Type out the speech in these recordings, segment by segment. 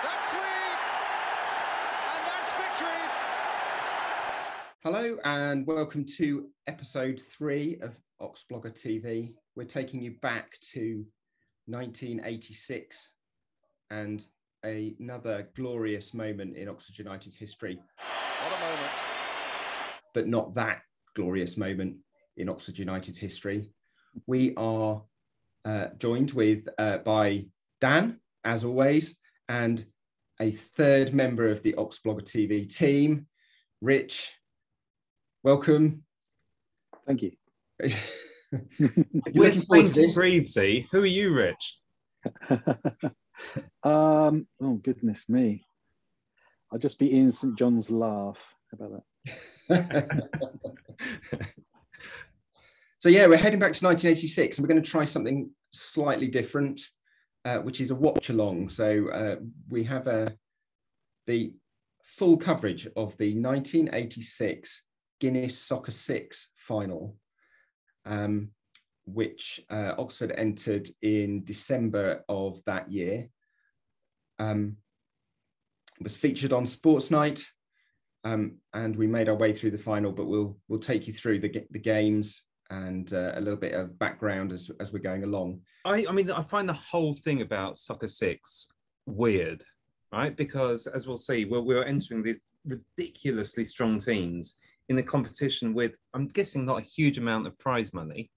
That's three, and that's victory. Hello and welcome to episode 3 of Oxblogger TV. We're taking you back to 1986 and another glorious moment in Oxford United's history. What a moment. But not that glorious moment in Oxford United's history. We are joined by Dan, as always, and a third member of the Oxblogger TV team, Rich. Welcome. Thank you. We're Saint Greavesy. Who are you, Rich? Oh, goodness me. I'll just be Ian St John's laugh. How about that? So yeah, we're heading back to 1986 and we're going to try something slightly different, which is a watch-along. So we have the full coverage of the 1986 Guinness Soccer Six final, which Oxford entered in December of that year. It was featured on Sports Night, and we made our way through the final, but we'll take you through the games and a little bit of background as we're going along. I mean, I find the whole thing about Soccer Six weird, right? Because as we'll see, we're entering these ridiculously strong teams in a competition with, I'm guessing, not a huge amount of prize money.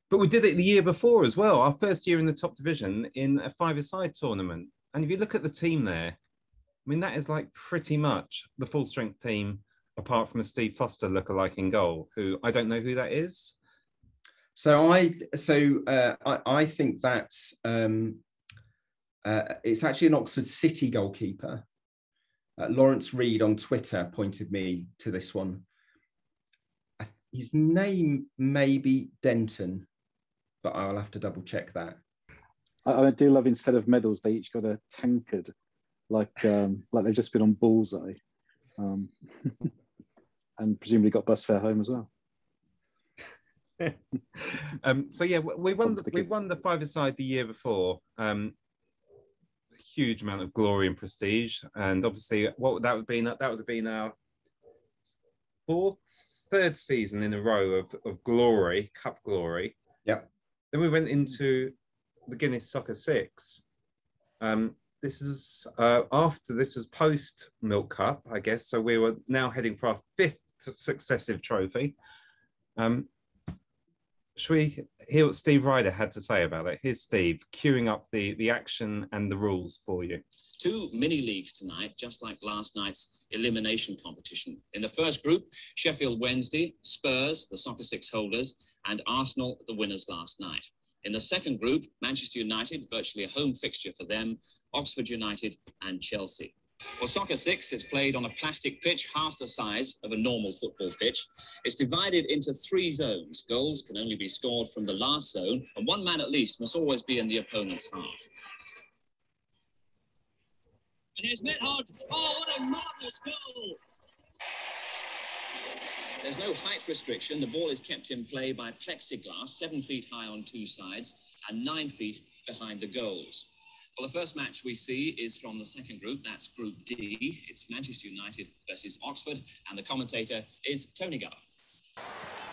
But we did it the year before as well, our first year in the top division in a five-a-side tournament. And if you look at the team there, I mean, that is like pretty much the full-strength team, apart from a Steve Foster lookalike in goal, who I don't know who that is. So I think that's it's actually an Oxford City goalkeeper. Lawrence Reed on Twitter pointed me to this one. His name may be Denton, but I'll have to double check that. I do love, instead of medals, they each got a tankard, like they've just been on Bullseye, and presumably got bus fare home as well. So yeah, we won the five-a-side the year before. Huge amount of glory and prestige, and obviously that would have been our third season in a row of glory, cup glory. Yeah. Then we went into the Guinness Soccer Six. This was post Milk Cup, I guess. So we were now heading for our 5th successive trophy. Should we hear what Steve Ryder had to say about it? Here's Steve queuing up the action and the rules for you. 2 mini leagues tonight, just like last night's elimination competition. In the first group, Sheffield Wednesday, Spurs, the Soccer Six holders, and Arsenal, the winners last night. In the second group, Manchester United, virtually a home fixture for them, Oxford United and Chelsea. Well, Soccer Six is played on a plastic pitch half the size of a normal football pitch. It's divided into 3 zones. Goals can only be scored from the last zone, and one man at least must always be in the opponent's half. And here's Method. Oh, what a marvellous goal! There's no height restriction. The ball is kept in play by plexiglass, 7 feet high on 2 sides and 9 feet behind the goals. Well, the first match we see is from the second group. That's Group D. It's Manchester United versus Oxford, and the commentator is Tony Gower.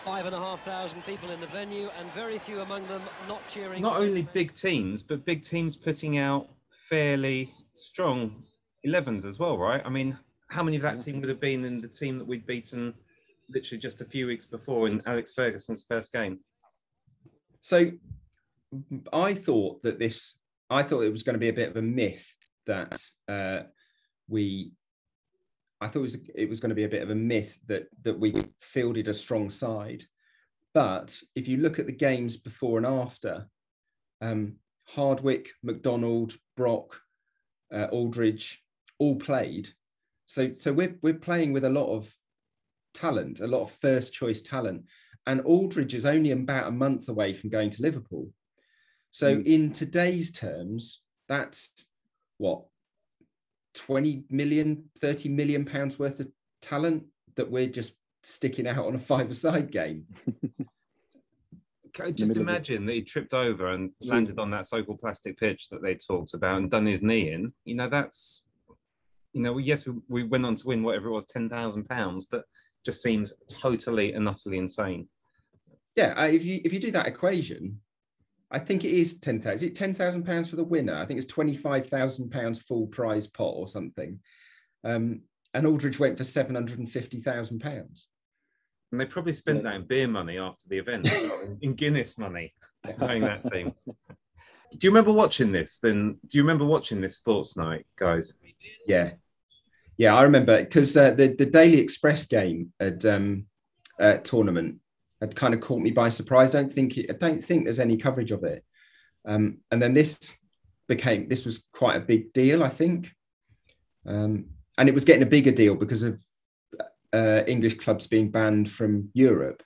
5,500 people in the venue, and very few among them not cheering. Not only big teams, but big teams putting out fairly strong 11s as well, right? I mean, how many of that team would have been in the team that we'd beaten literally just a few weeks before in Alex Ferguson's first game? So I thought it was going to be a bit of a myth that it was going to be a bit of a myth that we fielded a strong side. But if you look at the games before and after, Hardwick, McDonald, Brock, Aldridge all played. So we're playing with a lot of talent, a lot of first choice talent. And Aldridge is only about a month away from going to Liverpool. So in today's terms, that's what, 20 million, 30 million pounds worth of talent that we're just sticking out on a five-a-side game. Just imagine that he tripped over and landed on that so-called plastic pitch that they talked about and done his knee in. You know, that's, you know, yes, we went on to win whatever it was, £10,000, but just seems totally and utterly insane. Yeah, if you do that equation, I think it is 10,000. Is it £10,000 for the winner? I think it's £25,000 full prize pot or something. And Aldridge went for £750,000. And they probably spent that in beer money after the event, in Guinness money, paying that team. Do you remember watching this? Do you remember watching this sports night, guys? Yeah, I remember, because the Daily Express game at tournament had kind of caught me by surprise. I don't think there's any coverage of it. And then this was quite a big deal, I think. And it was getting a bigger deal because of English clubs being banned from Europe.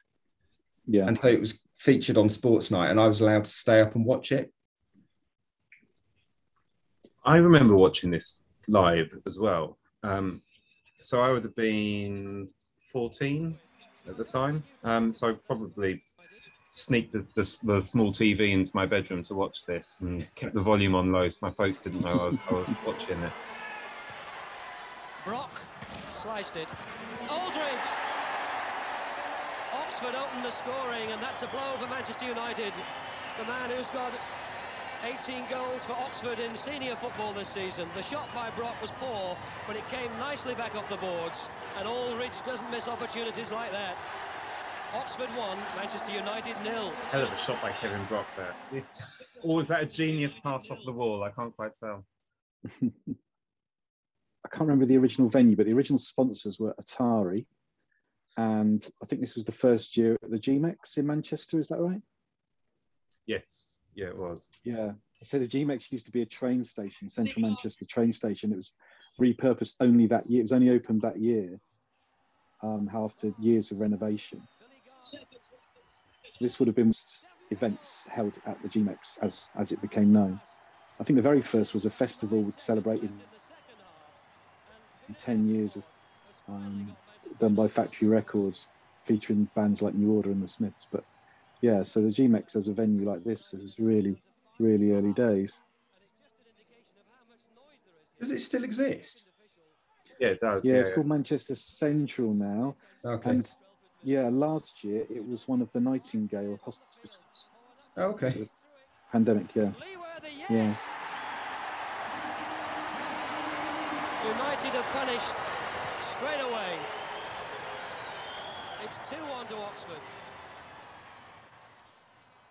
Yeah. And so it was featured on Sports Night and I was allowed to stay up and watch it. I remember watching this live as well. So I would have been 14 at the time. So I probably sneaked the small TV into my bedroom to watch this and kept the volume on low so my folks didn't know I was watching it. Brock sliced it. Aldridge! Oxford opened the scoring, and that's a blow for Manchester United. The man who's got 18 goals for Oxford in senior football this season. The shot by Brock was poor, but it came nicely back off the boards, and Aldridge doesn't miss opportunities like that. Oxford 1, Manchester United 0. Hell of a shot by Kevin Brock there. Or was that a genius pass off the wall? I can't quite tell. I can't remember the original venue, but the original sponsors were Atari. And I think this was the first year at the G-Mex in Manchester, is that right? Yes, yeah, it was. Yeah, so the G-Mex used to be a train station, Central Manchester train station. It was repurposed only that year. It was only opened that year, after years of renovation. So this would have been events held at the G-Mex as it became known. I think the very first was a festival celebrated 10 years of done by Factory Records, featuring bands like New Order and the Smiths. But yeah, so the G-Mex as a venue like this was really, really early days. Does it still exist? Yeah, it does. Yeah, it's called Manchester Central now. Okay. And yeah, last year it was one of the Nightingale hospitals. Okay. Pandemic, yeah. Yeah. United have punished straight away. It's 2-1 to Oxford.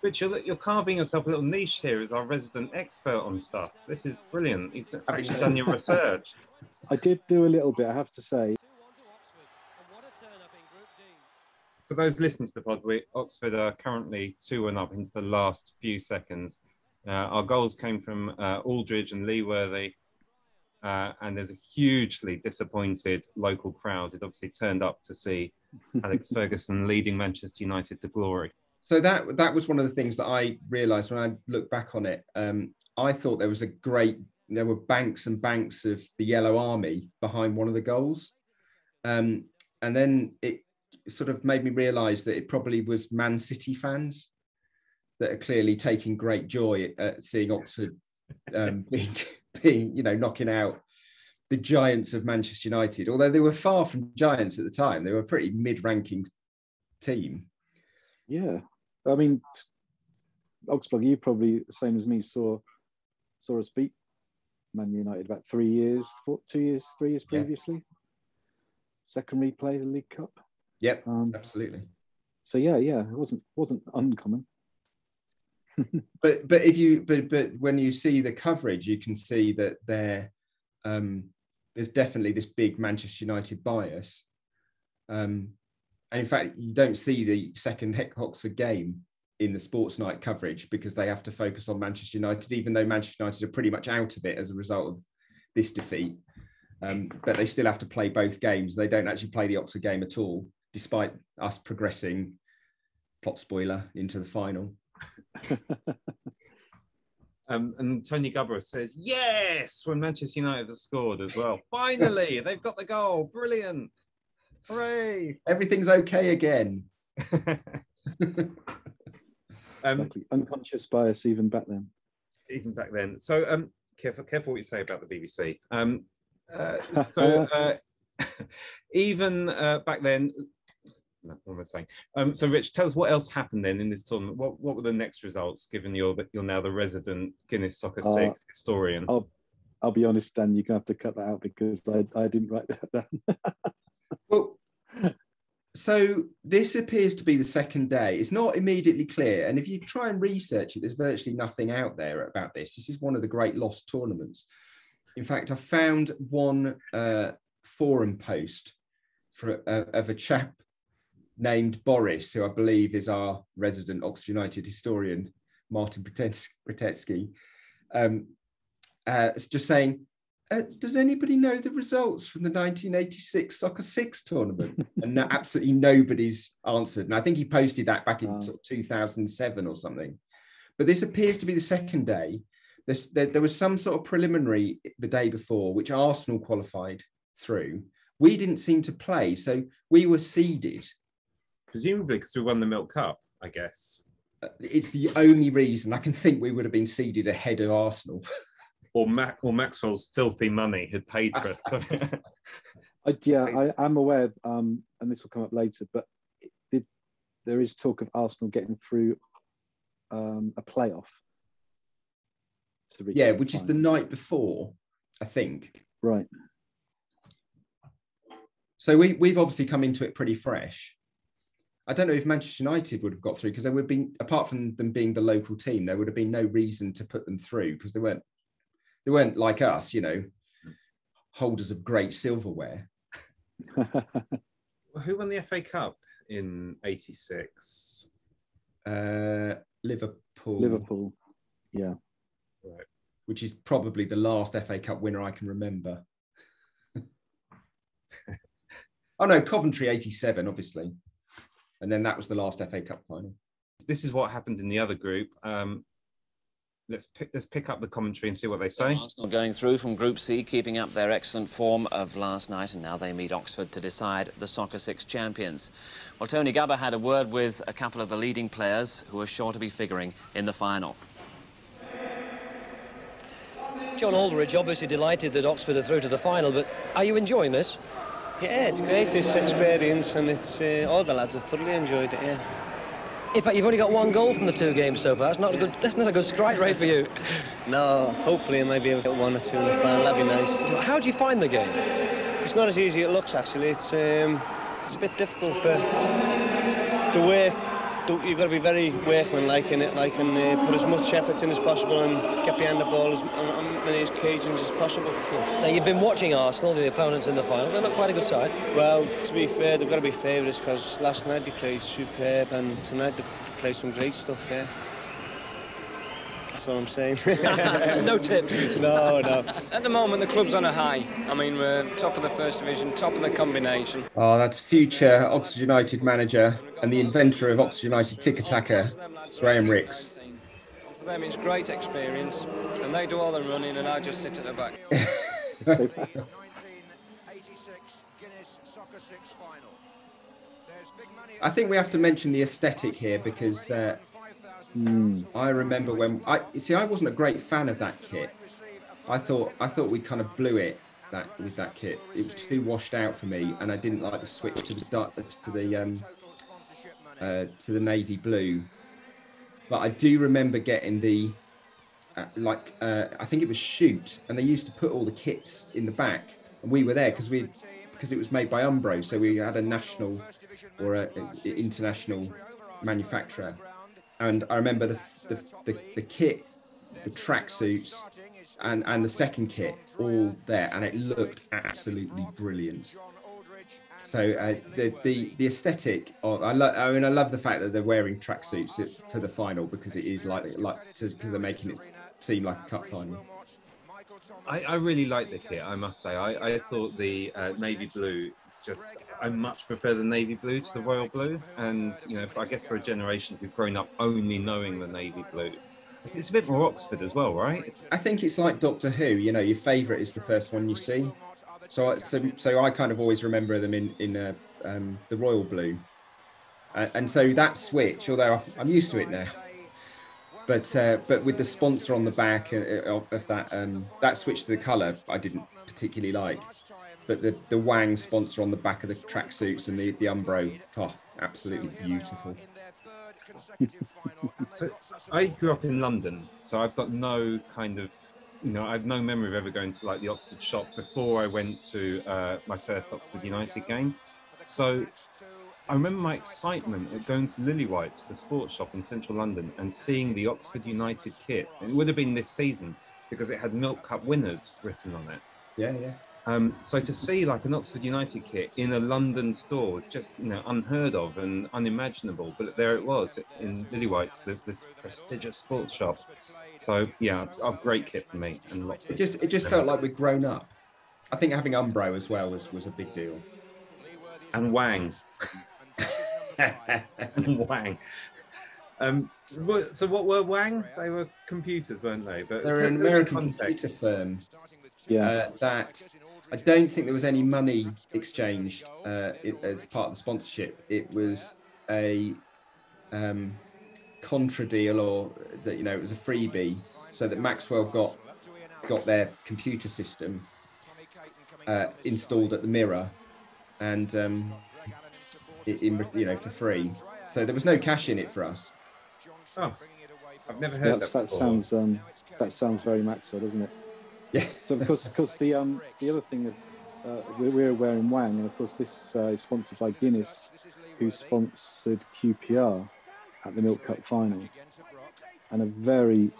Rich, you're carving yourself a little niche here as our resident expert on stuff. This is brilliant. You've actually done your research. I did do a little bit, I have to say. For those listening to the pod, Oxford are currently 2-1 up into the last few seconds. Our goals came from Aldridge and Leeworthy. And there's a hugely disappointed local crowd who'd obviously turned up to see Alex Ferguson leading Manchester United to glory. So that was one of the things that I realised when I look back on it. I thought there were banks and banks of the Yellow Army behind one of the goals. And then it sort of made me realise that it probably was Man City fans that are clearly taking great joy at seeing Oxford being, knocking out the giants of Manchester United. Although they were far from giants at the time, they were a pretty mid-ranking team. Yeah, I mean, Oxblogger, you probably the same as me saw us beat Man United about 3 years previously. Yeah. Second replay of the League Cup. Yep, absolutely. So yeah, it wasn't uncommon. but when you see the coverage, you can see that there's definitely this big Manchester United bias, and in fact you don't see the second Oxford game in the Sports Night coverage because they have to focus on Manchester United, even though Manchester United are pretty much out of it as a result of this defeat. But they still have to play both games. They don't actually play the Oxford game at all, despite us progressing, plot spoiler, into the final. And Tony Gubber says, yes, when Manchester United have scored as well. Finally, they've got the goal. Brilliant. Hooray. Everything's okay again. Exactly. Unconscious bias even back then. Even back then. So careful what you say about the BBC. Even back then, no, what am I saying? So Rich, tell us what else happened then in this tournament. What were the next results, given you're now the resident Guinness Soccer Six historian? I'll be honest, Dan, you're gonna have to cut that out because I didn't write that down. Well, so this appears to be the second day. It's not immediately clear, and if you try and research it, there's virtually nothing out there about this. This is one of the great lost tournaments. In fact, I found one forum post of a chap named Boris, who I believe is our resident Oxford United historian, Martin Bratetsky. It's just saying, does anybody know the results from the 1986 Soccer Six tournament? And absolutely nobody's answered. And I think he posted that back in sort of 2007 or something. But this appears to be the second day. There was some sort of preliminary the day before, which Arsenal qualified through. We didn't seem to play, so we were seeded. Presumably because we won the Milk Cup, I guess. It's the only reason I can think we would have been seeded ahead of Arsenal. Or Maxwell's filthy money had paid for it. I'm aware, and this will come up later, but there is talk of Arsenal getting through a playoff. Yeah, which is the night before, I think. Right. So we've obviously come into it pretty fresh. I don't know if Manchester United would have got through because there would have been, apart from them being the local team, there would have been no reason to put them through because they weren't like us, you know, holders of great silverware. Who won the FA Cup in '86? Liverpool, yeah. Right. Which is probably the last FA Cup winner I can remember. Oh no, Coventry '87, obviously. And then that was the last FA Cup final. This is what happened in the other group. Let's pick up the commentary and see what they say. Arsenal going through from Group C, keeping up their excellent form of last night, and now they meet Oxford to decide the Soccer Six champions. Well, Tony Gabba had a word with a couple of the leading players who are sure to be figuring in the final. John Aldridge obviously delighted that Oxford are through to the final, but are you enjoying this? Yeah, it's great. It's experience, and it's all the lads have thoroughly enjoyed it. Yeah. In fact, you've only got one goal from the two games so far. That's not a good strike rate for you. No, hopefully I might be able to get one or two in the final. That'd be nice. How do you find the game? It's not as easy as it looks, actually. It's a bit difficult, but the work. You've got to be very workmanlike in it, and put as much effort in as possible and get behind the ball on many occasions as possible. Now, you've been watching Arsenal, the opponents in the final. They're not quite a good side. Well, to be fair, they've got to be favourites because last night they played superb and tonight they played some great stuff, yeah. That's what I'm saying. No tips? No. At the moment, the club's on a high. I mean, we're top of the first division, top of the combination. Oh, that's future Oxford United manager and the inventor of Oxford United tiki-taka, Graham Ricks. For them, it's great experience, and they do all the running, and I just sit at the back. 1986 Guinness Soccer Six final. I think we have to mention the aesthetic here because I remember when I wasn't a great fan of that kit. I thought we kind of blew it with that kit. It was too washed out for me, and I didn't like the switch to the navy blue. But I do remember getting the I think it was Shoot, and they used to put all the kits in the back, and we were there because it was made by Umbro, so we had a national or an international manufacturer. And I remember the kit, the tracksuits, and the second kit all there, and it looked absolutely brilliant. So the aesthetic of I love the fact that they're wearing tracksuits for the final because it is because they're making it seem like a cup final. I really like the kit, I must say. I thought the navy blue. I much prefer the navy blue to the royal blue, and I guess for a generation we've grown up only knowing the navy blue. It's a bit more Oxford as well, right? I think it's like Doctor Who. Your favourite is the first one you see. So I kind of always remember them in the royal blue, and so that switch. Although I'm used to it now, But with the sponsor on the back of that that switch to the colour, I didn't particularly like. But the Wang sponsor on the back of the tracksuits and the Umbro, oh, absolutely beautiful. So I grew up in London, so I've got no kind of, I have no memory of ever going to like the Oxford shop before I went to my first Oxford United game. So I remember my excitement at going to Lillywhite's, the sports shop in central London, and seeing the Oxford United kit. It would have been this season because it had Milk Cup winners written on it. Yeah, yeah. So to see like an Oxford United kit in a London store was just unheard of and unimaginable. But there it was in Lillywhite's, this prestigious sports shop. So yeah, a great kit for me and lots of. It just felt like we'd grown up. I think having Umbro as well was a big deal. And Wang. And Wang. So what were Wang? They were computers, weren't they? But they're an American computer firm. Yeah. That I don't think there was any money exchanged as part of the sponsorship. It was a contra deal, or that it was a freebie, so that Maxwell got their computer system installed at the Mirror, and for free. So there was no cash in it for us. Oh, I've never heard that. That sounds very Maxwell, doesn't it? Yeah. So because the other thing that we're wearing Wang, and of course this is sponsored by Guinness, who sponsored QPR at the Milk Cup final. And a very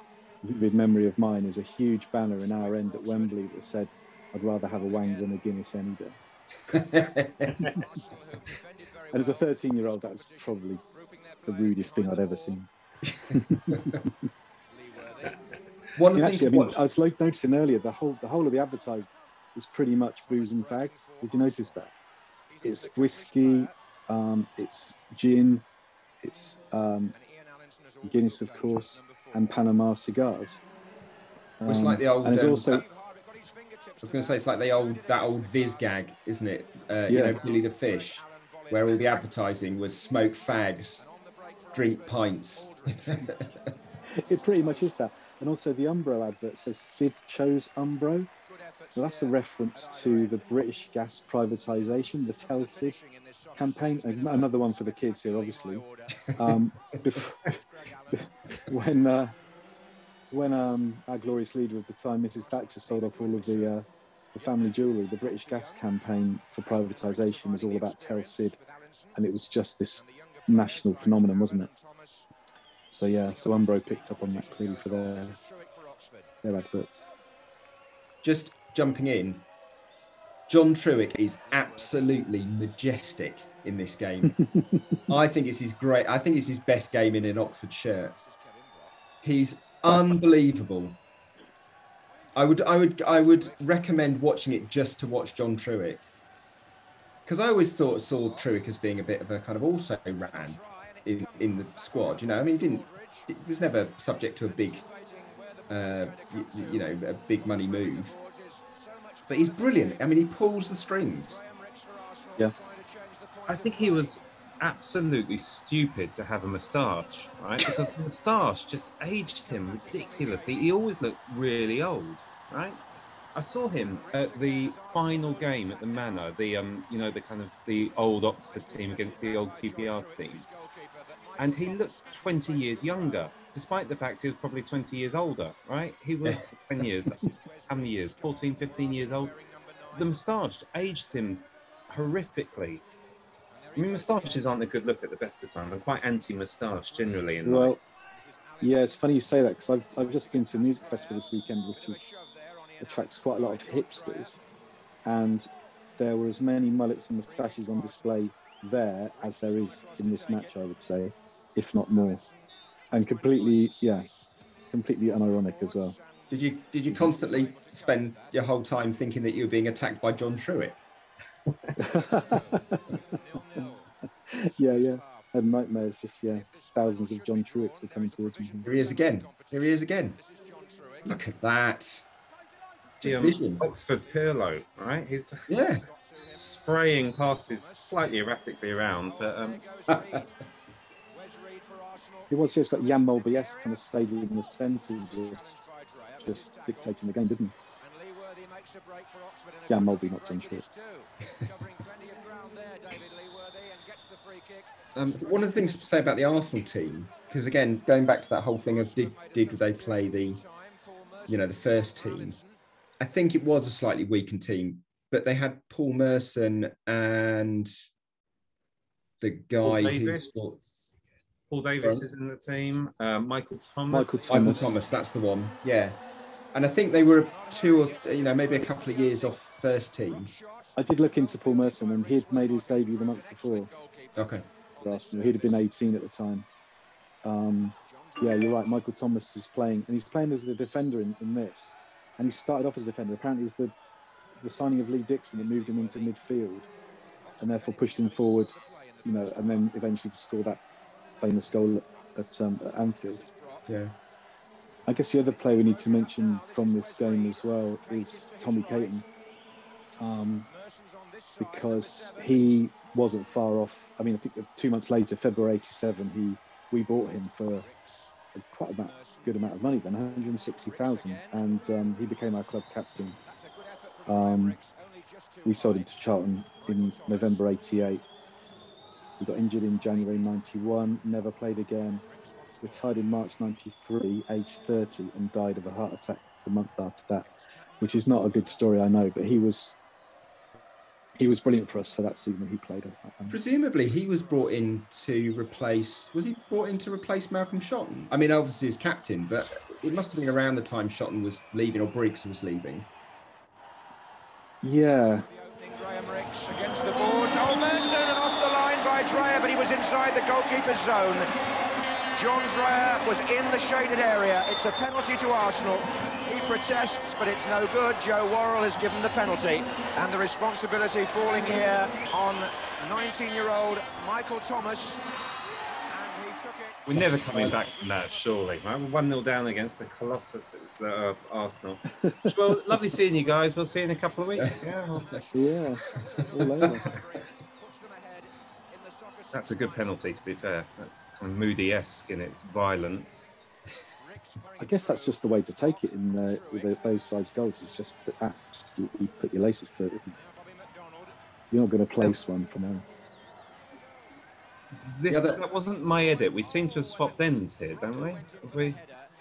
vivid memory of mine is a huge banner in our end at Wembley that said, "I'd rather have a Wang than a Guinness any day." And as a 13-year-old, that was probably the rudest thing I'd ever seen. I was noticing earlier, the whole of the advertising is pretty much booze and fags. Did you notice that? It's whiskey, it's gin, it's Guinness, of course, and Panama cigars. It's like the old. And it's also. I was going to say it's like that old Viz gag, isn't it? Billy the Fish, where all the advertising was smoke fags, drink pints. It pretty much is that. And also the Umbro advert says Sid chose Umbro. So that's a reference to the British gas privatisation, the Tell Sid campaign. Another one for the kids here, obviously. When our glorious leader of the time, Mrs. Thatcher, sold off all of the family jewellery, the British gas campaign for privatisation was all about Tell Sid. And it was just this national phenomenon, wasn't it? So yeah, so Umbro picked up on that clearly for their adverts. Just jumping in, John Truick is absolutely majestic in this game. I think it's his best game in an Oxford shirt. He's unbelievable. I would recommend watching it just to watch John Truick, because I always saw Truick as being a bit of a kind of also ran in the squad. He was never subject to a big a big money move, but he's brilliant. He pulls the strings. Yeah, I think he was absolutely stupid to have a moustache, right? Because the moustache just aged him ridiculously. He always looked really old, right? I saw him at the final game at the Manor, the old Oxford team against the old QPR team. And he looked 20 years younger, despite the fact he was probably 20 years older, right? He was 10 years, how many years? 14, 15 years old. The moustache aged him horrifically. Moustaches aren't a good look at the best of times. I'm quite anti-moustache generally in life. Yeah, it's funny you say that, because I've just been to a music festival this weekend, which attracts quite a lot of hipsters, and there were as many mullets and moustaches on display there as there is in this match, I would say, if not more, and completely unironic as well. Did you constantly spend your whole time thinking that you were being attacked by John Truitt? Yeah. I had nightmares. Thousands of John Truitts are coming towards me. Here he is again. Look at that. Just vision. Oxford Pirlo, right? He's spraying passes slightly erratically around, but It was just got Jan Molby-esque kind of stayed in the centre, just dictating the game, didn't he? Jan Molby, not John Short. One of the things to say about the Arsenal team, because again, going back to that whole thing of did they play the first team? I think it was a slightly weakened team, but they had Paul Merson and the guy Paul Davis is in the team. Michael Thomas. Michael Thomas, that's the one. Yeah, and I think they were maybe a couple of years off first team. I did look into Paul Merson, and he'd made his debut the month before. Okay. For Arsenal, he'd have been 18 at the time. Yeah, you're right. Michael Thomas is playing, and he's playing as the defender in this. And he started off as a defender. Apparently, it's the signing of Lee Dixon that moved him into midfield, and therefore pushed him forward. And then eventually to score that famous goal at Anfield. Yeah. I guess the other player we need to mention from this game as well is Tommy Caton, because he wasn't far off. I mean, I think 2 months later, February '87, we bought him for quite a good amount of money then, 160,000, and he became our club captain. We sold him to Charlton in November '88. He got injured in January '91, never played again. Retired in March '93, aged 30, and died of a heart attack the month after that, which is not a good story, I know, but he was brilliant for us for that season that he played. Presumably, he was brought in to replace. Was he brought in to replace Malcolm Shotton? I mean, obviously as captain, but it must have been around the time Shotton was leaving or Briggs was leaving. Yeah. Graham Ricks against the boards. Oh, Merson, and off the line by Dreyer, but he was inside the goalkeeper's zone. John Dreyer was in the shaded area. It's a penalty to Arsenal. He protests, but it's no good. Joe Worrell is given the penalty, and the responsibility falling here on 19-year-old Michael Thomas. And he took it. We're never coming back from that, surely. Right? We're 1-0 down against the Colossuses that are Arsenal. Well, lovely seeing you guys. We'll see you in a couple of weeks. Yeah. All over. That's a good penalty, to be fair. That's kind of Moody-esque in its violence. I guess that's just the way to take it in with those sides goals. It's just to absolutely put your laces to it, isn't it? You're not going to place one from there. That wasn't my edit. We seem to have swapped ends here, don't we?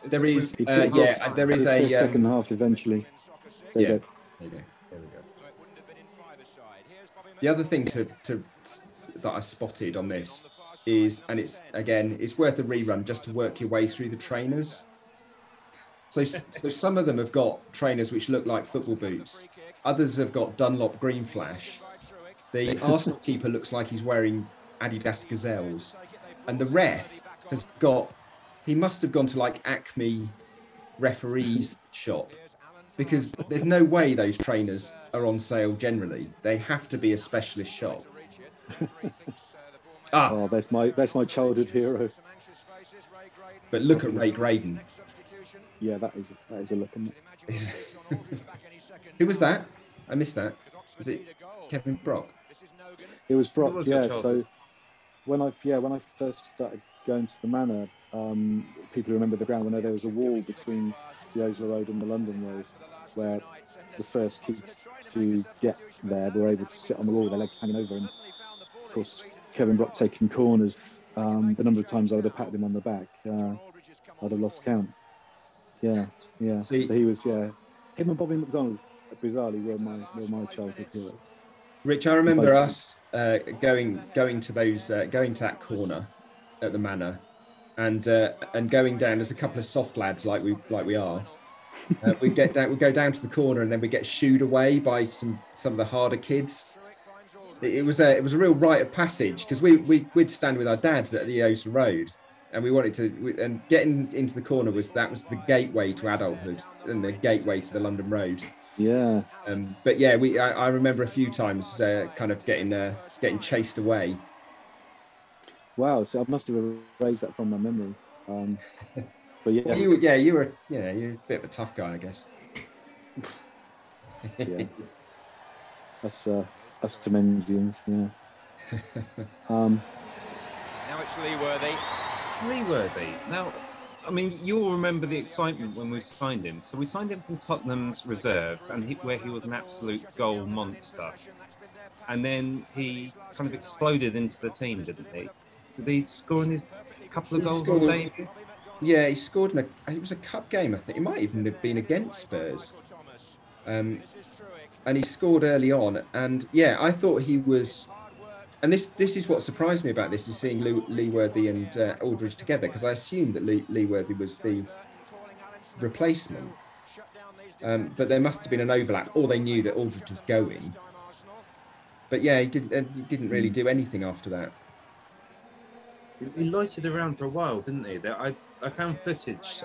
There is, there is a second half eventually. There you go. There we go. The other thing that I spotted on this is, and it's worth a rerun just to work your way through the trainers. So some of them have got trainers which look like football boots. Others have got Dunlop Green Flash. The Arsenal keeper looks like he's wearing Adidas Gazelles. And the ref he must have gone to like Acme referee's shop, because there's no way those trainers are on sale generally. They have to be a specialist shop. Oh, that's my childhood hero. But look at Ray Graydon. Yeah, that is a look, isn't it? Who was that? I missed that. Was it Kevin Brock? It was Brock. Yeah. So when I first started going to the Manor, people remember the ground. I know there was a wall between the Osler Road and the London Road, where the first kids to get there were able to sit on the wall with their legs hanging over. And of course, Kevin Brock taking corners. The number of times I would have patted him on the back, I'd have lost count. Yeah. So he was, him and Bobby McDonald, bizarrely, were my childhood heroes. Rich, I remember us going to that corner at the Manor, and going down as a couple of soft lads like we are. We go down to the corner, and then we get shooed away by some of the harder kids. It was a real rite of passage, because we'd stand with our dads at the Osler Road, and we wanted to, and getting into the corner was the gateway to adulthood and the gateway to the London Road. Yeah. But yeah, I remember a few times kind of getting chased away. Wow. So I must have erased that from my memory. But yeah. Well, you're a bit of a tough guy, I guess. Yeah. That's us Temensians, yeah. Now it's Lee Worthy. Leeworthy. Now, I mean, you'll remember the excitement when we signed him. So we signed him from Tottenham's reserves, and where he was an absolute goal monster. And then he kind of exploded into the team, didn't he? Did he score in his couple of goals on debut? Yeah, he scored in it was a cup game, I think. It might even have been against Spurs. And he scored early on. And yeah, I thought he was... And this is what surprised me about this, is seeing Leeworthy and Aldridge together, because I assumed that Leeworthy was the replacement. But there must have been an overlap, or they knew that Aldridge was going. But yeah, he didn't really do anything after that. He loitered around for a while, didn't he? I found footage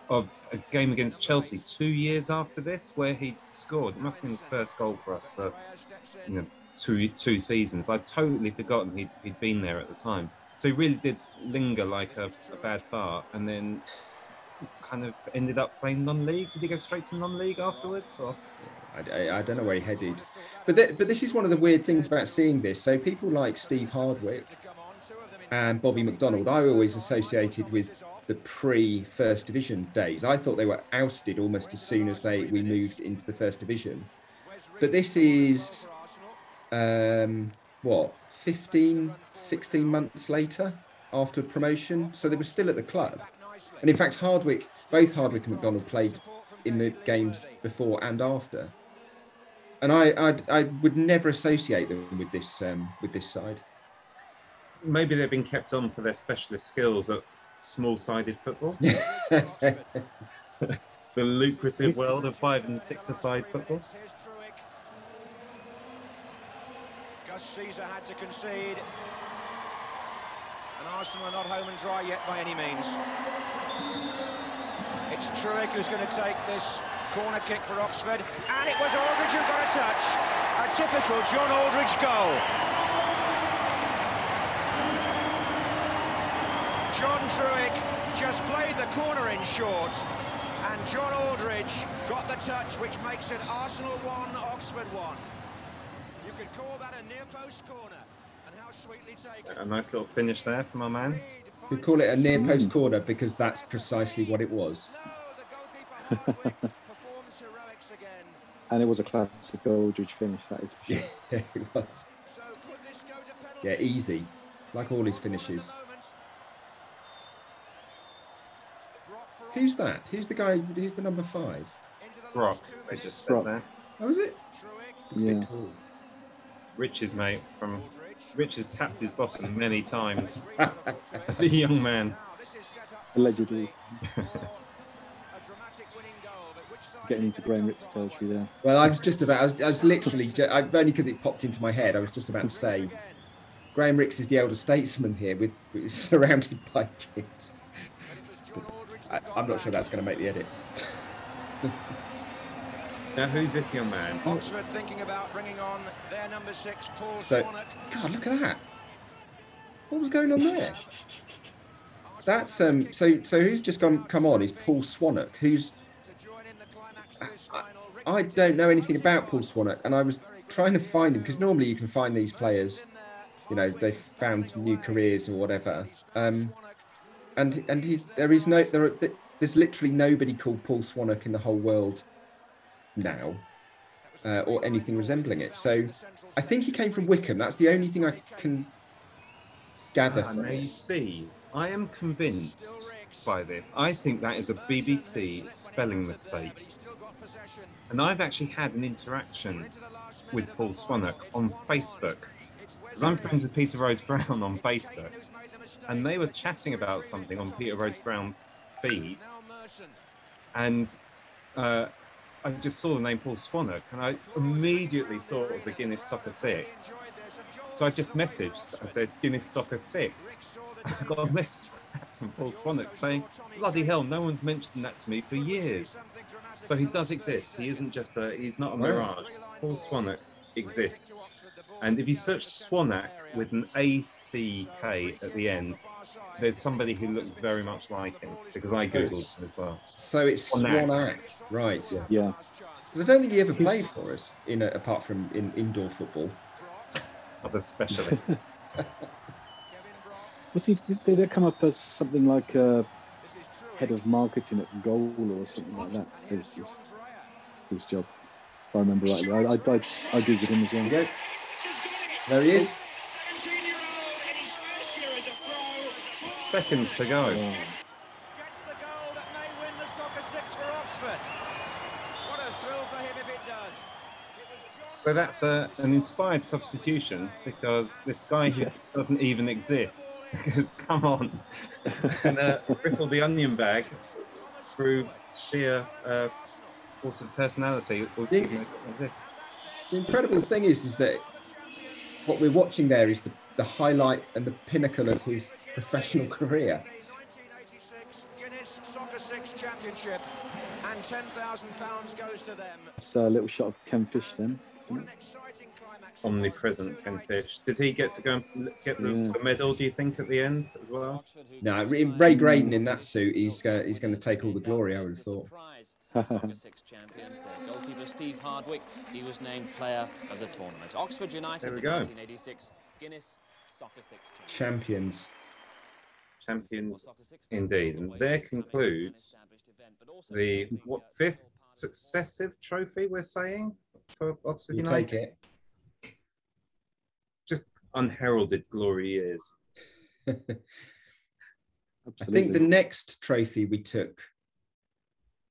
of a game against Chelsea 2 years after this where he scored. It must have been his first goal for us for two seasons. I'd totally forgotten he'd been there at the time. So he really did linger like a bad fart, and then kind of ended up playing non-league. Did he go straight to non-league afterwards? Or I don't know where he headed. But this is one of the weird things about seeing this. So people like Steve Hardwick and Bobby McDonald, I always associated with the pre-First Division days. I thought they were ousted almost as soon as we moved into the First Division. But this is, 15, 16 months later after promotion. So they were still at the club. And in fact, both Hardwick and McDonald played in the games before and after. And I would never associate them with this side. Maybe they've been kept on for their specialist skills at small-sided football. The lucrative world of 5- and 6-a-side football. Gus Caesar had to concede, and Arsenal are not home and dry yet by any means. It's Truick who's going to take this corner kick for Oxford, and it was Aldridge who got a touch. A typical John Aldridge goal. John Truick just played the corner in short, and John Aldridge got the touch, which makes it Arsenal 1, Oxford 1. You could call that a near-post corner, and how sweetly taken. A nice little finish there from our man. We call it a near-post corner because that's precisely what it was. And it was a classic Aldridge finish, that is for sure. Yeah, it was. Yeah, easy, like all his finishes. Who's that? Who's the guy? Who's the number 5? Brock. There. Oh, is it? Yeah. Rich's mate Rich has tapped his bottom many times as a young man. Allegedly. Getting into Graham Rick's territory there. Well, I was literally, only because it popped into my head, I was just about to say, Graham Ricks is the elder statesman here, with surrounded by kids. I'm not sure that's going to make the edit. Now, who's this young man? Oxford thinking about bringing on their number 6, Paul Swanwick. God, look at that! What was going on there? That's so who's just come on is Paul Swanwick, who's I don't know anything about Paul Swanwick, and I was trying to find him because normally you can find these players, they've found new careers or whatever. There's literally nobody called Paul Swanwick in the whole world now, or anything resembling it. So I think he came from Wickham. That's the only thing I can gather from now it. you see, I am convinced by this. I think that is a BBC spelling mistake. And I've actually had an interaction with Paul Swanwick on Facebook, because I'm friends with Peter Rhodes Brown on Facebook, and they were chatting about something on Peter Rhodes Brown's feed, and I just saw the name Paul Swanwick, and I immediately thought of the Guiness Soccer Six. So I just messaged. I said, Guiness Soccer Six. I got a message from Paul Swanwick saying, bloody hell, no one's mentioned that to me for years. So he does exist. He isn't just he's not a mirage. Paul Swanwick exists. And if you search Swanwick with an A-C-K at the end, there's somebody who looks very much like him, because I Googled him as well. So it's Swanwick, right? Yeah. Because I don't think he ever played for us, apart from in indoor football. Other specialist. Did it come up as something like a head of marketing at Goal or something like that? His job, if I remember rightly. I googled him as well. There, there he is. Seconds to go. Gets the goal that may win the Soccer Six for Oxford. What a thrill for him if it does. So that's an inspired substitution, because this guy who doesn't even exist, because come on, and ripple the onion bag through sheer force of personality. The incredible thing is that what we're watching there is the highlight and the pinnacle of his professional career. 1986 Guinness Soccer Six Championship, and £10,000 goes to them. It's a little shot of Ken Fish then. Omnipresent Ken Fish. Did he get to go and get the medal, do you think, at the end as well? No, Ray Graydon in that suit, he's going to take all the glory, I would have thought. Soccer Six champions. Their goalkeeper Steve Hardwick, he was named player of the tournament. Oxford United, there we go. 1986 Guinness Soccer Six Champions. Champions indeed. And there concludes the fifth successive trophy we're saying for Oxford United. Take it. Just unheralded glory years. I think the next trophy we took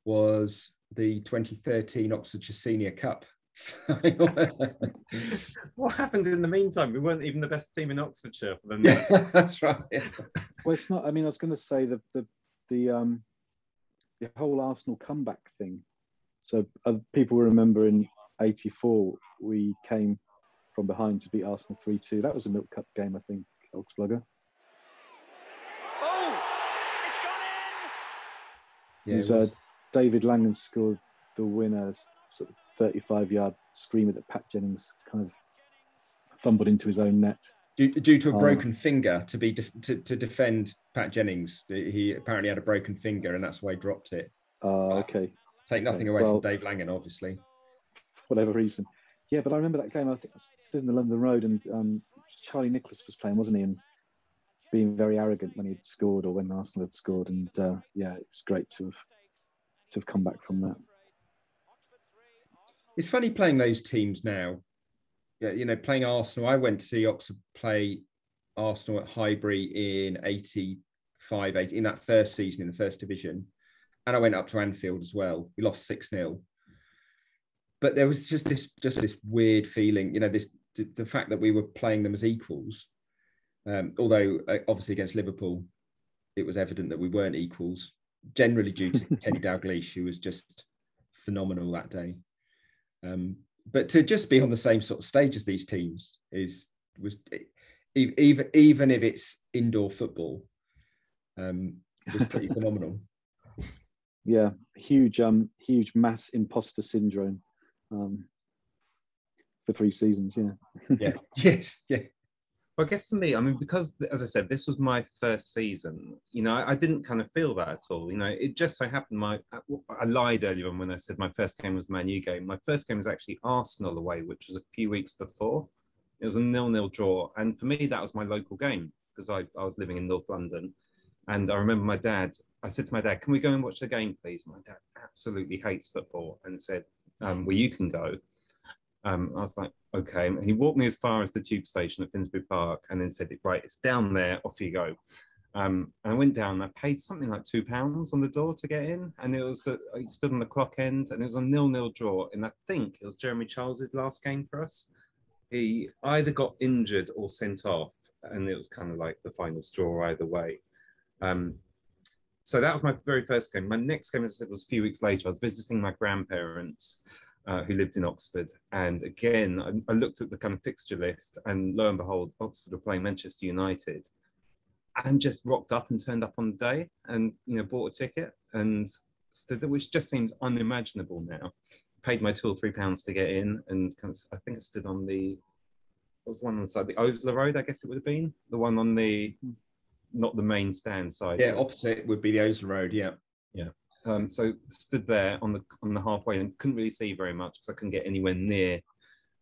was the 2013 Oxfordshire Senior Cup. What happened in the meantime? We weren't even the best team in Oxfordshire for them. That's right. Well, it's not. I mean, I was going to say the whole Arsenal comeback thing. So people remember in '84 we came from behind to beat Arsenal 3-2. That was a Milk Cup game, I think. Oxblogger. Oh, it's gone in. It was, David Langan scored the winner, sort of 35-yard screamer that Pat Jennings kind of fumbled into his own net. Due to a broken finger to defend Pat Jennings. He apparently had a broken finger and that's why he dropped it. Okay. Take nothing away from Dave Langan, obviously. Whatever reason. Yeah, but I remember that game. I think I stood in the London Road and Charlie Nicholas was playing, wasn't he? And being very arrogant when he'd scored or when Arsenal had scored. And yeah, it was great to have come back from that. It's funny playing those teams now. Yeah, you know, playing Arsenal. I went to see Oxford play Arsenal at Highbury in '85, in that first season in the first division. And I went up to Anfield as well. We lost 6-0. But there was just this weird feeling, you know, the fact that we were playing them as equals. Although obviously against Liverpool, it was evident that we weren't equals, generally due to Kenny Dalglish, who was just phenomenal that day. But to just be on the same sort of stage as these teams was even if it's indoor football, was pretty phenomenal. Yeah, huge mass imposter syndrome for 3 seasons. Yeah. Yeah. Yes. Yeah. Well, I guess for me, I mean, because, as I said, this was my first season, you know, I didn't kind of feel that at all. You know, it just so happened I lied earlier on when I said my first game was the Man U game. My first game was actually Arsenal away, which was a few weeks before. It was a 0-0 draw. And for me, that was my local game because I was living in North London. And I remember I said to my dad, can we go and watch the game, please? My dad absolutely hates football and said, well, you can go. I was like, okay. And he walked me as far as the tube station at Finsbury Park and then said, right, it's down there, off you go. And I went down, I paid something like £2 on the door to get in. And it stood on the clock end and it was a 0-0 draw. And I think it was Jeremy Charles's last game for us. He either got injured or sent off. And it was kind of like the final straw either way. So that was my very first game. My next game, as I said, was a few weeks later. I was visiting my grandparents who lived in Oxford. And again, I looked at the kind of fixture list and lo and behold, Oxford were playing Manchester United and just rocked up and turned up on the day and, you know, bought a ticket and stood there, which just seems unimaginable now. Paid my £2 or £3 to get in and kind of, I think it stood on what was the one on the side, the Osler Road, I guess it would have been. The one on the, not the main stand side. Yeah, opposite would be the Osler Road, yeah. Yeah. So stood there on the halfway and couldn't really see very much because I couldn't get anywhere near,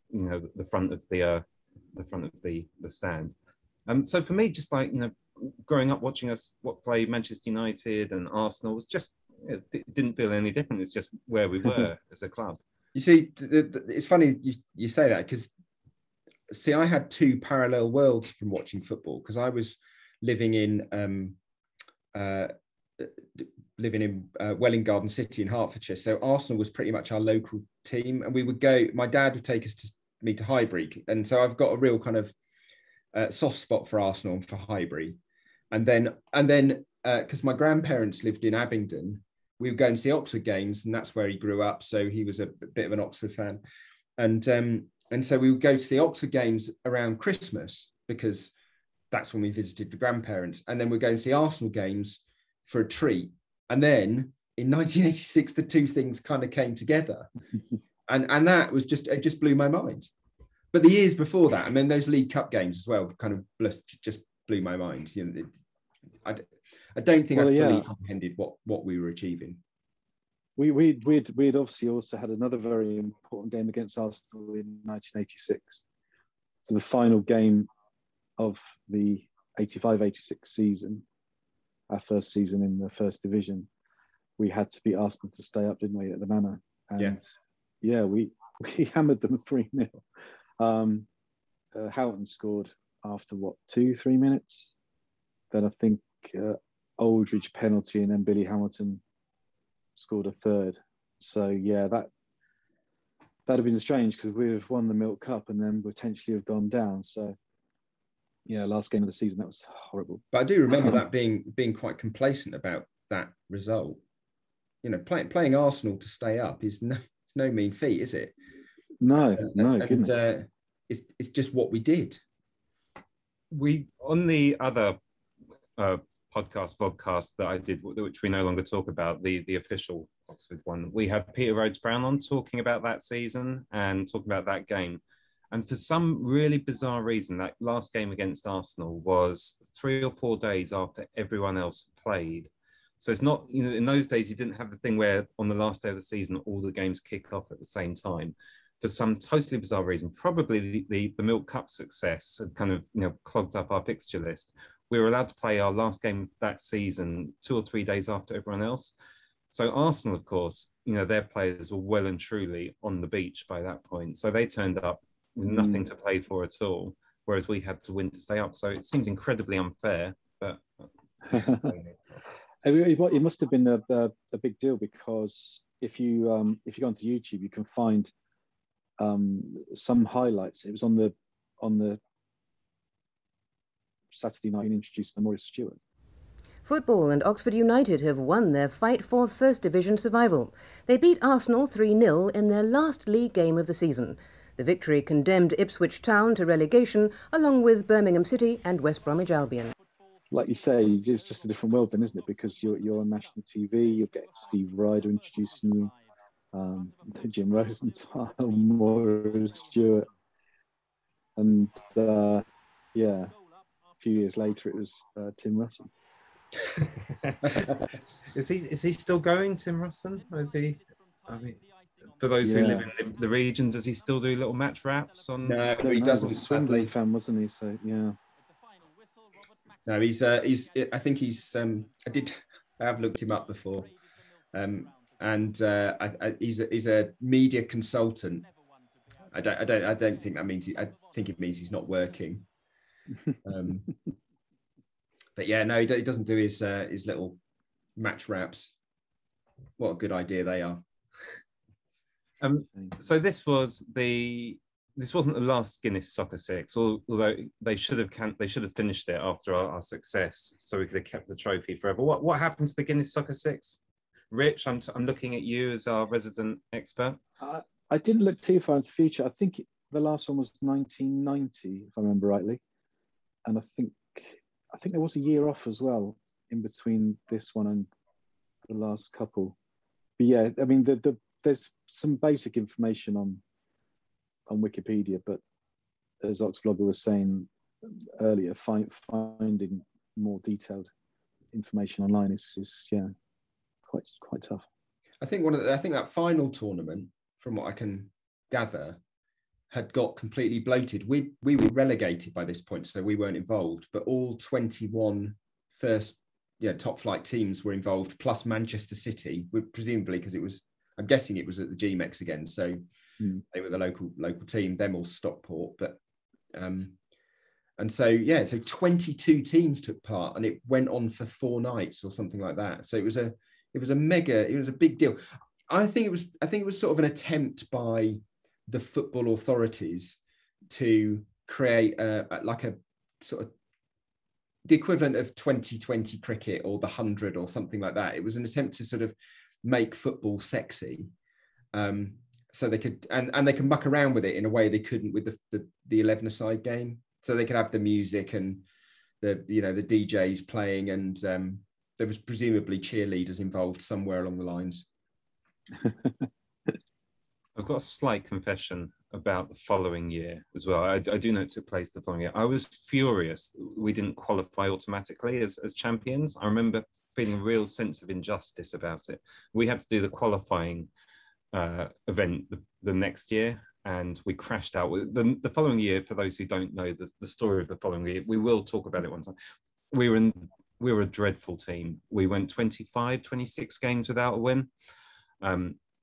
you know, the front of the stand. So for me, just like, you know, growing up watching us play Manchester United and Arsenal was just, it didn't feel any different. It's just where we were as a club. You see, it's funny you say that, because see, I had two parallel worlds from watching football, because I was living in Welwyn Garden City in Hertfordshire. So Arsenal was pretty much our local team, and we would go. My dad would take me to Highbury, and so I've got a real kind of soft spot for Arsenal and for Highbury. And then because my grandparents lived in Abingdon, we would go and see Oxford games, and that's where he grew up. So he was a bit of an Oxford fan, and so we would go to see Oxford games around Christmas, because that's when we visited the grandparents, and then we'd go and see Arsenal games for a treat. And then in 1986, the two things kind of came together, and that was it just blew my mind. But the years before that, I mean, those League Cup games as well, kind of just blew my mind. You know, I don't think I fully comprehended what we were achieving. We'd obviously also had another very important game against Arsenal in 1986. So the final game of the 85-86 season, our first season in the first division, we had to beat Arsenal to stay up, didn't we, at the Manor? And we hammered them 3-0. Houghton scored after 2-3 minutes. Then I think Aldridge penalty, and then Billy Hamilton scored a third. So yeah, that'd have been strange, because we'd have won the Milk Cup and then potentially have gone down. So yeah, last game of the season, that was horrible. But I do remember that being quite complacent about that result. You know, playing Arsenal to stay up is no mean feat, is it? No, goodness. It's just what we did. We, on the other vodcast that I did, which we no longer talk about, the official Oxford one, we had Peter Rhodes Brown on talking about that season and talking about that game. And for some really bizarre reason, that last game against Arsenal was 3 or 4 days after everyone else played. So it's not, you know, in those days, you didn't have the thing where on the last day of the season, all the games kick off at the same time. For some totally bizarre reason, probably the Milk Cup success had kind of, you know, clogged up our fixture list. We were allowed to play our last game that season 2 or 3 days after everyone else. So Arsenal, of course, you know, their players were well and truly on the beach by that point. So they turned up with nothing to play for at all, whereas we had to win to stay up. So it seems incredibly unfair, but it must have been a big deal, because if you go onto YouTube, you can find some highlights. It was on the Saturday night introduced by Maurice Stewart. Football and Oxford United have won their fight for First Division survival. They beat Arsenal 3-0 in their last league game of the season. The victory condemned Ipswich Town to relegation, along with Birmingham City and West Bromwich Albion. Like you say, it's just a different world then, isn't it? Because you're on national TV, you're getting Steve Ryder introducing you, Jim Rosenthal, Maurice Stewart, and a few years later it was Tim Russell. Is he still going, Tim Russell? Or is he? I mean, for those who live in the region, does he still do little match wraps on? No, he doesn't. Swindon fan, wasn't he? So yeah. No, he's. I think he's. I have looked him up before, and he's a media consultant. I don't think that means. I think it means he's not working. But yeah, no, he doesn't do his little match wraps. What a good idea they are. So this wasn't the last Guinness Soccer Six, although they should have finished it after our success, so we could have kept the trophy forever. What happened to the Guinness Soccer Six? Rich, I'm looking at you as our resident expert. I didn't look too far into the future. I think the last one was 1990, if I remember rightly, and I think there was a year off as well in between this one and the last couple. But yeah, I mean, there's some basic information on Wikipedia, but as Oxblogger was saying earlier, finding more detailed information online is quite tough. I think that final tournament, from what I can gather, had got completely bloated. We were relegated by this point, so we weren't involved, but all 21 first top flight teams were involved, plus Manchester City, presumably because I'm guessing it was at the G-Mex again, so they were the local team, them all Stockport, but and so 22 teams took part, and it went on for 4 nights or something like that. So it was a big deal. I think it was sort of an attempt by the football authorities to create like a sort of the equivalent of 2020 cricket or the 100 or something like that. It was an attempt to sort of make football sexy, so they could and they can muck around with it in a way they couldn't with the 11-a-side game. So they could have the music and the DJs playing, and there was presumably cheerleaders involved somewhere along the lines. I've got a slight confession about the following year as well. I do know it took place the following year. I was furious we didn't qualify automatically as champions. I remember feeling a real sense of injustice about it. We had to do the qualifying event the next year, and we crashed out. The following year, for those who don't know the story of the following year, we will talk about it one time. We were a dreadful team. We went 26 games without a win.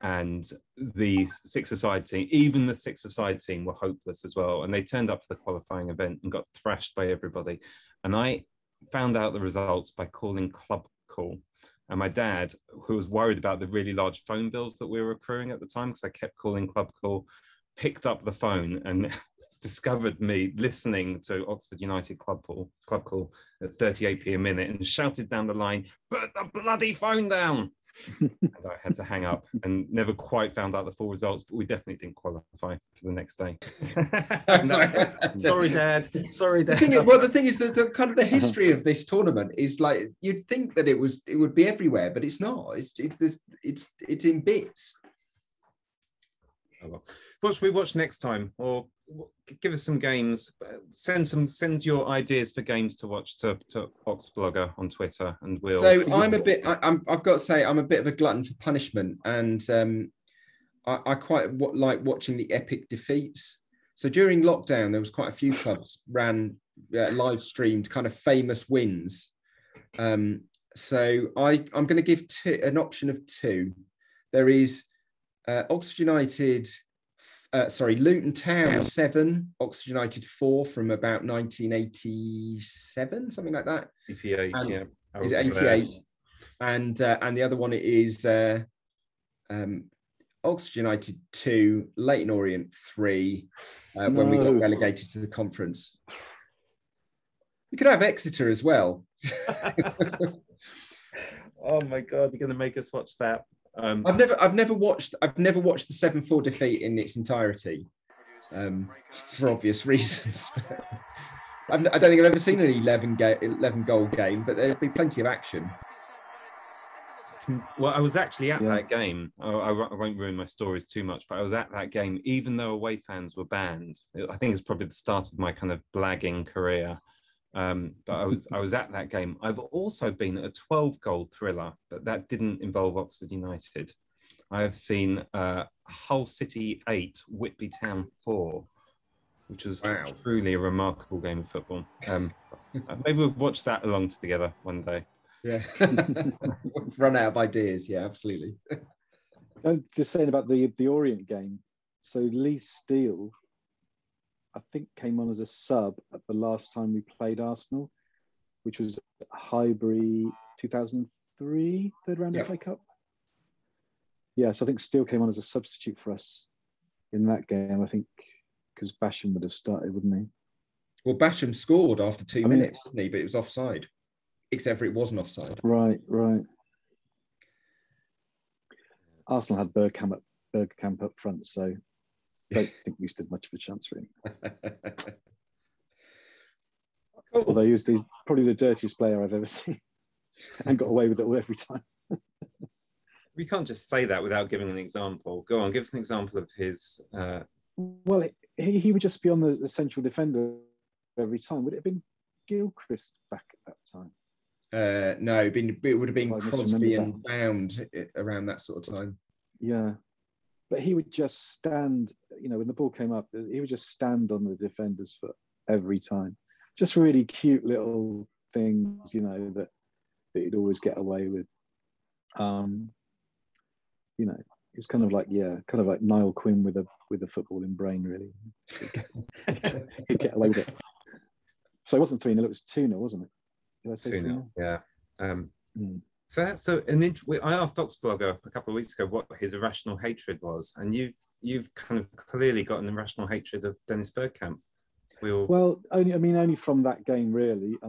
And the 6-a-side team, even the 6-a-side team, were hopeless as well. And they turned up for the qualifying event and got thrashed by everybody. And I found out the results by calling Club Call. And my dad, who was worried about the really large phone bills that we were accruing at the time, because I kept calling Club Call, picked up the phone and discovered me listening to Oxford United Club Call at 38p a minute and shouted down the line, "Put the bloody phone down!" And I had to hang up and never quite found out the full results, but we definitely didn't qualify for the next day. Sorry, Dad. The thing is that the kind of the history of this tournament is like, you'd think that it would be everywhere, but it's not. It's in bits. Oh, well. What should we watch next time? Or give us some games. Send your ideas for games to watch to Oxblogger on Twitter, and we'll. So I've got to say, I'm a bit of a glutton for punishment, and I quite like watching the epic defeats. So during lockdown, there was quite a few clubs ran live streamed kind of famous wins. So I'm going to give an option of 2. There is Oxford United. Luton Town 7, Oxford United 4 from about 1987, something like that. 88, yeah. Is it 88? And the other one is Oxford United 2, Leyton Orient 3, when we got relegated to the conference. You could have Exeter as well. Oh my God, you're going to make us watch that. I've never watched the 7-4 defeat in its entirety, for obvious reasons. I don't think I've ever seen an 11 goal game, but there'd be plenty of action. Well, I was actually at that game. I won't ruin my stories too much, but I was at that game, even though away fans were banned. I think it's probably the start of my kind of blagging career. But I was at that game. I've also been at a 12-goal thriller, but that didn't involve Oxford United. I have seen Hull City 8, Whitby Town 4, which was truly a remarkable game of football. Maybe we'll watch that along together one day. Yeah, run out of ideas. Yeah, absolutely. I'm just saying about the Orient game. So Lee Steele, I think, came on as a sub at the last time we played Arsenal, which was Highbury 2003, third round FA Cup. Yeah, so I think Steele came on as a substitute for us in that game, I think, because Basham would have started, wouldn't he? Well, Basham scored after 2 minutes, didn't he? But it was offside, except for it wasn't offside. Right. Arsenal had Bergkamp up front, so I don't think we stood much of a chance for him. Cool. Although he's probably the dirtiest player I've ever seen and got away with it every time. We can't just say that without giving an example. Go on, give us an example of his... Well, he would just be on the central defender every time. Would it have been Gilchrist back at that time? No, it would have been Crosby and Bound around that sort of time. Yeah. But he would just stand, when the ball came up, he would just stand on the defender's foot every time. Just really cute little things, that he'd always get away with. It's kind of like Niall Quinn with a footballing brain, really. He'd get away with it. So it wasn't 3-0, it was 2-0, wasn't it? Did I say 2-0? Yeah. So I asked Oxblogger a couple of weeks ago what his irrational hatred was, and you've kind of clearly got an irrational hatred of Dennis Bergkamp. Well, only from that game, really. I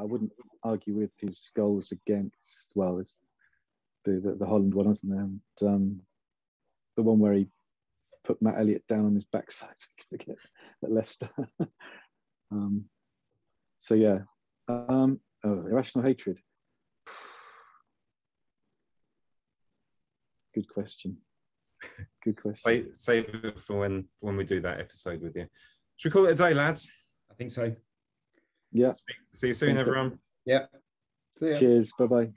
wouldn't argue with his goals against. Well, it's the Holland one, wasn't there? And, the one where he put Matt Elliott down on his backside at Leicester. Irrational hatred. Good question. Save it for when we do that episode with you. Should we call it a day, lads? I think so. Yeah. See you soon, everyone. Yeah. See ya. Cheers. Bye-bye.